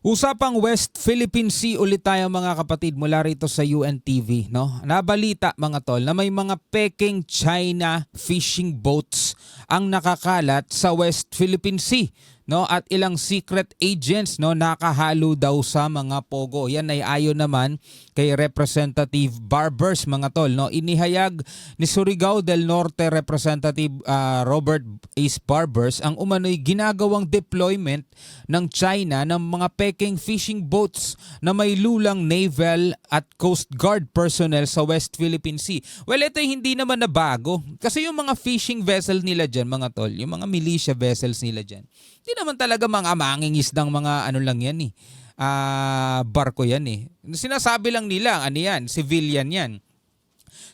Usapang West Philippine Sea ulit tayo mga kapatid mula rito sa UNTV. No? Nabalita mga tol na may mga peking China fishing boats ang nakakalat sa West Philippine Sea. No, at ilang secret agents no nakahalo daw sa mga pogo. Yan ay ayon naman kay Representative Barbers mga tol no. Inihayag ni Surigao del Norte Representative Robert Ace Barbers ang umano'y ginagawang deployment ng China ng mga peking fishing boats na may lulang naval at Coast Guard personnel sa West Philippine Sea. Well, ito hindi naman na bago kasi yung mga fishing vessel nila dyan mga tol, yung mga militia vessels nila dyan, hindi naman talaga mga mangingisdang mga ano lang yan barko yan eh. Sinasabi lang nila, ano yan, civilian yan.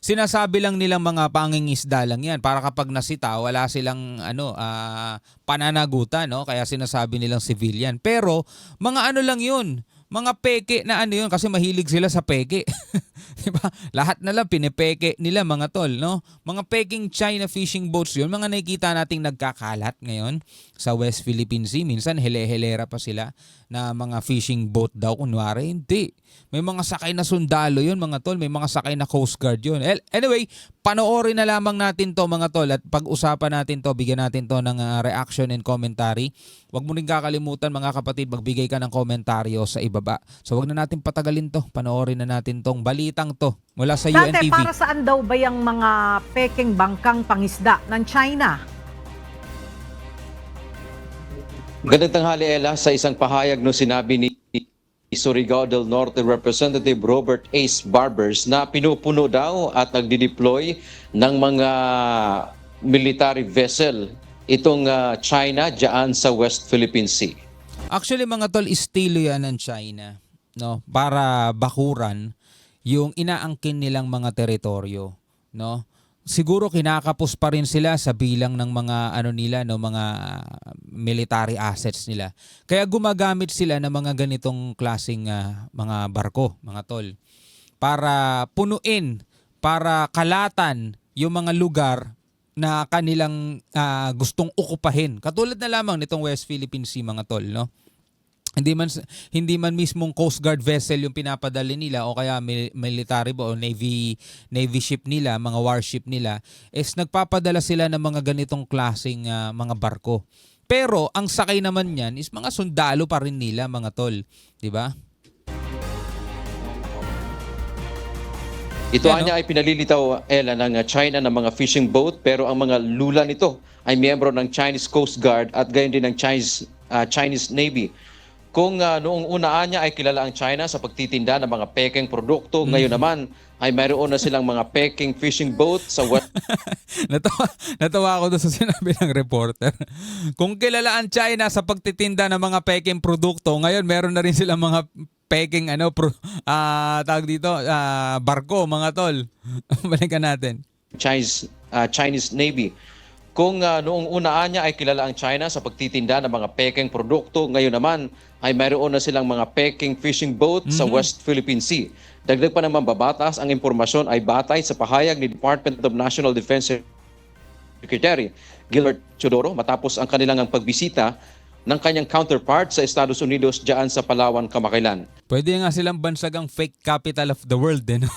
Sinasabi lang nilang mga pangingisda lang yan para kapag nasita wala silang pananagutan no, kaya sinasabi nilang civilian. Pero mga ano lang yun, mga peke na ano yun kasi mahilig sila sa peke. Diba? Lahat na lang pinepeke nila mga tol, no? Mga peking China fishing boats yun, mga nakikita nating nagkakalat ngayon sa West Philippine Sea. Minsan hele-helera pa sila na mga fishing boat daw, kunwari. Hindi. May mga sakay na sundalo yun mga tol, may mga sakay na Coast Guard yun. Anyway, panoorin na lamang natin to mga tol at pag-usapan natin to, bigyan natin to ng reaction and commentary. Huwag mo rin kakalimutan mga kapatid, magbigay ka ng komentaryo sa ibaba. So huwag na natin patagalin to, panoorin na natin tong balitang to mula sa Dati, UNTV. para saan daw ba yung mga peking bangkang pangisda ng China? Magandang tanghali, Ella. Sa isang pahayag no sinabi ni Surigao del Norte Representative Robert Ace Barbers na pinupuno daw at nagdi-deploy ng mga military vessel itong China diyan sa West Philippine Sea. Actually mga tol, estilo yan ng China, no? Para bakuran yung inaangkin nilang mga teritoryo, no? Siguro kinakapos pa rin sila sa bilang ng mga ano nila no, mga military assets nila. Kaya gumagamit sila ng mga ganitong klaseng mga barko, mga tol, para punuin, para kalatan yung mga lugar na kanilang gustong okupahin. Katulad na lamang nitong West Philippine Sea mga tol, no? Hindi man mismong Coast Guard vessel yung pinapadali nila o kaya military o navy ship nila, mga warship nila, is nagpapadala sila ng mga ganitong klaseng mga barko. Pero ang sakay naman niyan is mga sundalo pa rin nila mga tol, 'di ba? Ito anya ay pinalilitaw, Ella, ng China ng mga fishing boat pero ang mga lula nito ay miyembro ng Chinese Coast Guard at gayon din ng Chinese Navy. Kung noong una niya ay kilala ang China sa pagtitinda ng mga peking produkto, ngayon naman ay mayroon na silang mga peking fishing boat sa West. Natawa ako doon sa sinabi ng reporter. Kung kilala ang China sa pagtitinda ng mga peking produkto, ngayon meron na rin silang mga peking tawag dito, barko mga tol. Balikan natin. Chinese Navy. Kung noong una niya ay kilala ang China sa pagtitinda ng mga peking produkto, ngayon naman ay mayroon na silang mga peking fishing boat sa West Philippine Sea. Dagdag pa naman babatas, ang impormasyon ay batay sa pahayag ni Department of National Defense Secretary Gilbert Chodoro matapos ang kanilang pagbisita ng kanyang counterpart sa Estados Unidos diyan sa Palawan, Kamakailan. Pwede nga silang bansagang fake capital of the world no?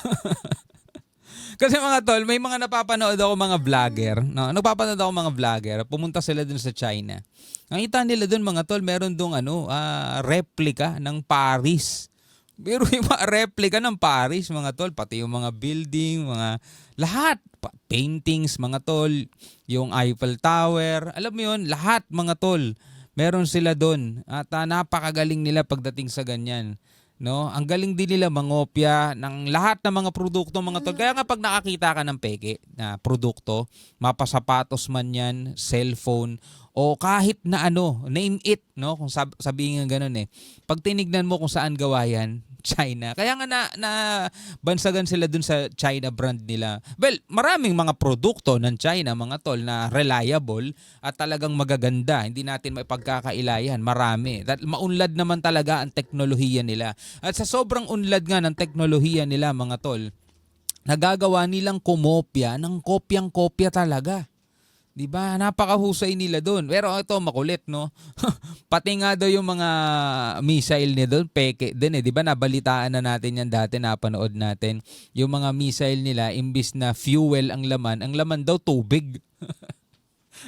Kasi mga tol, may mga napapanood ako mga vlogger, no? Napapanood ako mga vlogger, pumunta sila dun sa China. Nakita nila dun mga tol, meron dong replica ng Paris. Pero yung mga replica ng Paris, mga tol, pati yung mga building, mga lahat, paintings, mga tol, yung Eiffel Tower, alam mo yun, lahat mga tol, meron sila dun. At napakagaling nila pagdating sa ganyan. No, ang galing din nila mangopya ng lahat ng mga produkto mga tol. Kaya nga pag nakakita ka ng peke na produkto, mapasapatos man 'yan, cellphone o kahit na name it, no? Kung sabihin nga ganoon Pag tinignan mo kung saan gawa 'yan, China. Kaya nga na bansagan sila dun sa China brand nila. Well, maraming mga produkto ng China mga tol na reliable at talagang magaganda. Hindi natin maipagkakailayan. Marami. Maunlad naman talaga ang teknolohiya nila. At sa sobrang unlad nga ng teknolohiya nila mga tol, nagagawa nilang kumopya ng kopyang-kopya talaga. 'Di ba? Napakahusay nila doon. Pero ito makulit, no? Pati nga daw yung mga missile nila doon, peke din eh. 'Di ba? Nabalitaan na natin yan dati, napanood natin. Yung mga missile nila, imbis na fuel ang laman daw tubig.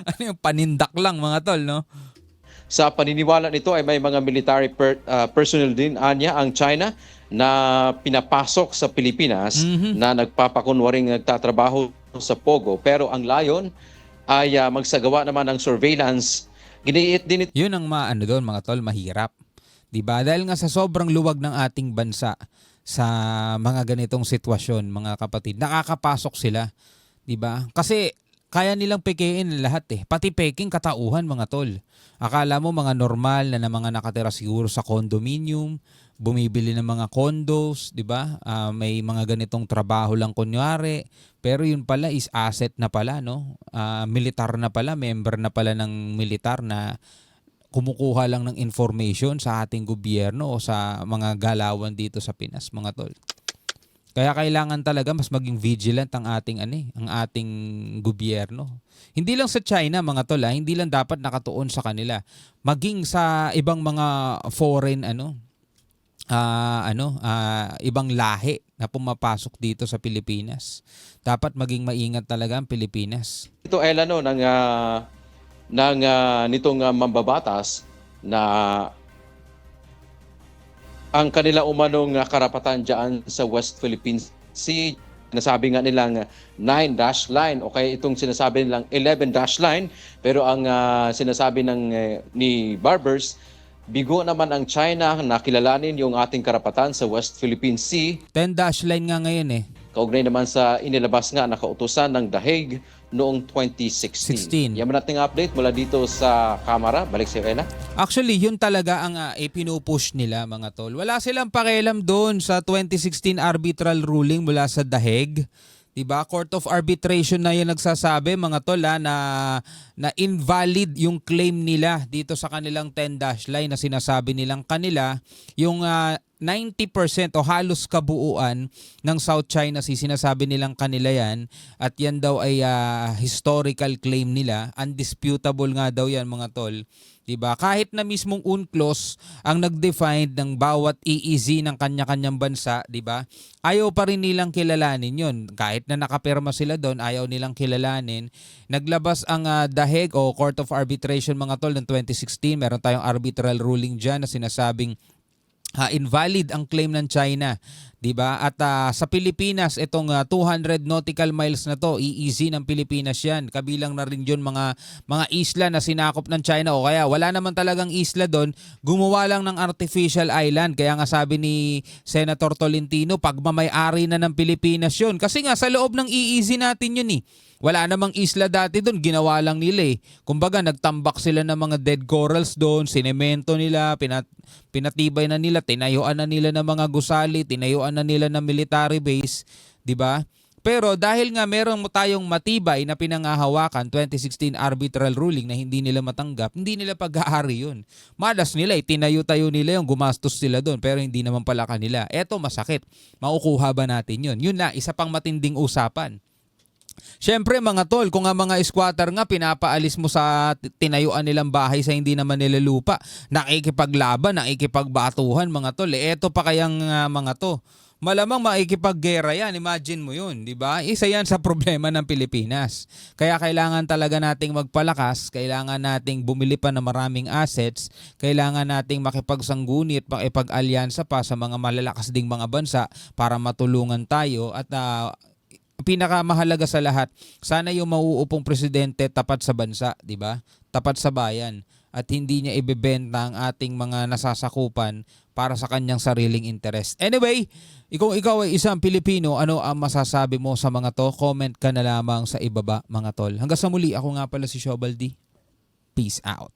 Ano yung panindak lang mga tol, no? Sa paniniwala nito ay may mga military personnel din anya ang China na pinapasok sa Pilipinas na nagpapakunwaring nagtatrabaho sa Pogo. Pero ang layon ay magsagawa naman ng surveillance. Giniit din ito Yun ang maano doon mga tol, mahirap. 'Di ba? Dahil nga sa sobrang luwag ng ating bansa sa mga ganitong sitwasyon, mga kapatid, nakakapasok sila, 'di ba? Kasi kaya nilang pekein lahat eh. Pati peking katauhan mga tol. Akala mo mga normal na mga nakatira siguro sa condominium, bumibili ng mga condos, 'di ba? May mga ganitong trabaho lang kunyari, pero yun pala is asset na pala, no? Militar na pala, member na pala ng militar na kumukuha lang ng information sa ating gobyerno o sa mga galawan dito sa Pinas, mga tol. Kaya kailangan talaga mas maging vigilant ang ating ang ating gobyerno. Hindi lang sa China mga tol, hindi lang dapat nakatuon sa kanila. Maging sa ibang mga foreign ibang lahi na pumapasok dito sa Pilipinas. Dapat maging maingat talaga ang Pilipinas. ito ay nitong mambabatas na ang kanila umanong karapatan dyan sa West Philippine Sea. Nasabi nga nilang 9-dash line o kaya itong sinasabi nilang 11-dash line. Pero ang sinasabi ni Barbers, bigo naman ang China na kilalanin yung ating karapatan sa West Philippine Sea. 10-dash line nga ngayon eh. Kaugnay naman sa inilabas nga na kautusan ng The Hague noong 2016. 16. Yan nating update mula dito sa Kamara. Balik si Ella. Actually, yun talaga ang pinupush nila mga tol. Wala silang pakialam doon sa 2016 arbitral ruling mula sa The Hague. Diba? Court of Arbitration na yung nagsasabi mga tol na invalid yung claim nila dito sa kanilang 10-dash line na sinasabi nilang kanila. Yung 90% o halos kabuuan ng South China Sea, sinasabi nilang kanila yan. At yan daw ay historical claim nila. Undisputable nga daw yan mga tol. Diba? Kahit na mismong UNCLOS ang nag-define ng bawat EEZ ng kanya-kanyang bansa, diba? Ayaw pa rin nilang kilalanin yun. Kahit na nakapirma sila doon, ayaw nilang kilalanin. Naglabas ang The Hague o Court of Arbitration mga tol ng 2016. Meron tayong arbitral ruling dyan na sinasabing invalid ang claim ng China, 'di ba? At sa Pilipinas itong 200 nautical miles na to, EEZ ng Pilipinas 'yan. Kabilang na rin 'yon mga isla na sinakop ng China o kaya wala naman talagang isla doon, gumawa lang ng artificial island. Kaya nga sabi ni Senator Tolentino, pagmamay-ari na ng Pilipinas 'yon. Kasi nga sa loob ng EEZ natin 'yun eh. Wala namang isla dati doon, ginawa lang nila eh. Kumbaga nagtambak sila ng mga dead corals doon, sinemento nila, pinatibay na nila, tinayuan na nila ng mga gusali, tinayuan na nila ng military base, 'di ba? Pero dahil nga meron mo tayong matibay na pinangahawakan, 2016 arbitral ruling na hindi nila matanggap, hindi nila pag-aari yun. Malas nila, tinayo-tayo nila yung gumastos sila doon pero hindi naman pala kanila. Eto masakit, makukuha ba natin yun? Yun na, isa pang matinding usapan. Siyempre mga tol, kung nga mga squatter nga pinapaalis mo sa tinayuan nilang bahay sa hindi naman nila lupa, nakikipaglaban, nakikipagbatuhan mga tol. Eto pa kayang mga to. Malamang makikipaggera yan, imagine mo yun, di ba? Isa yan sa problema ng Pilipinas. Kaya kailangan talaga nating magpalakas, kailangan nating bumili pa ng maraming assets, kailangan nating makipagsangguni at makipag-alyansa pa sa mga malalakas ding mga bansa para matulungan tayo at pinakamahalaga sa lahat, sana yung mauupong presidente tapat sa bansa, di ba? Tapat sa bayan at hindi niya ibebenta ang ating mga nasasakupan para sa kanyang sariling interest. Anyway, kung ikaw ay isang Pilipino, ano ang masasabi mo sa mga to? Comment ka na lamang sa ibaba mga tol. Hanggang sa muli, ako nga pala si Shobaldi. Peace out.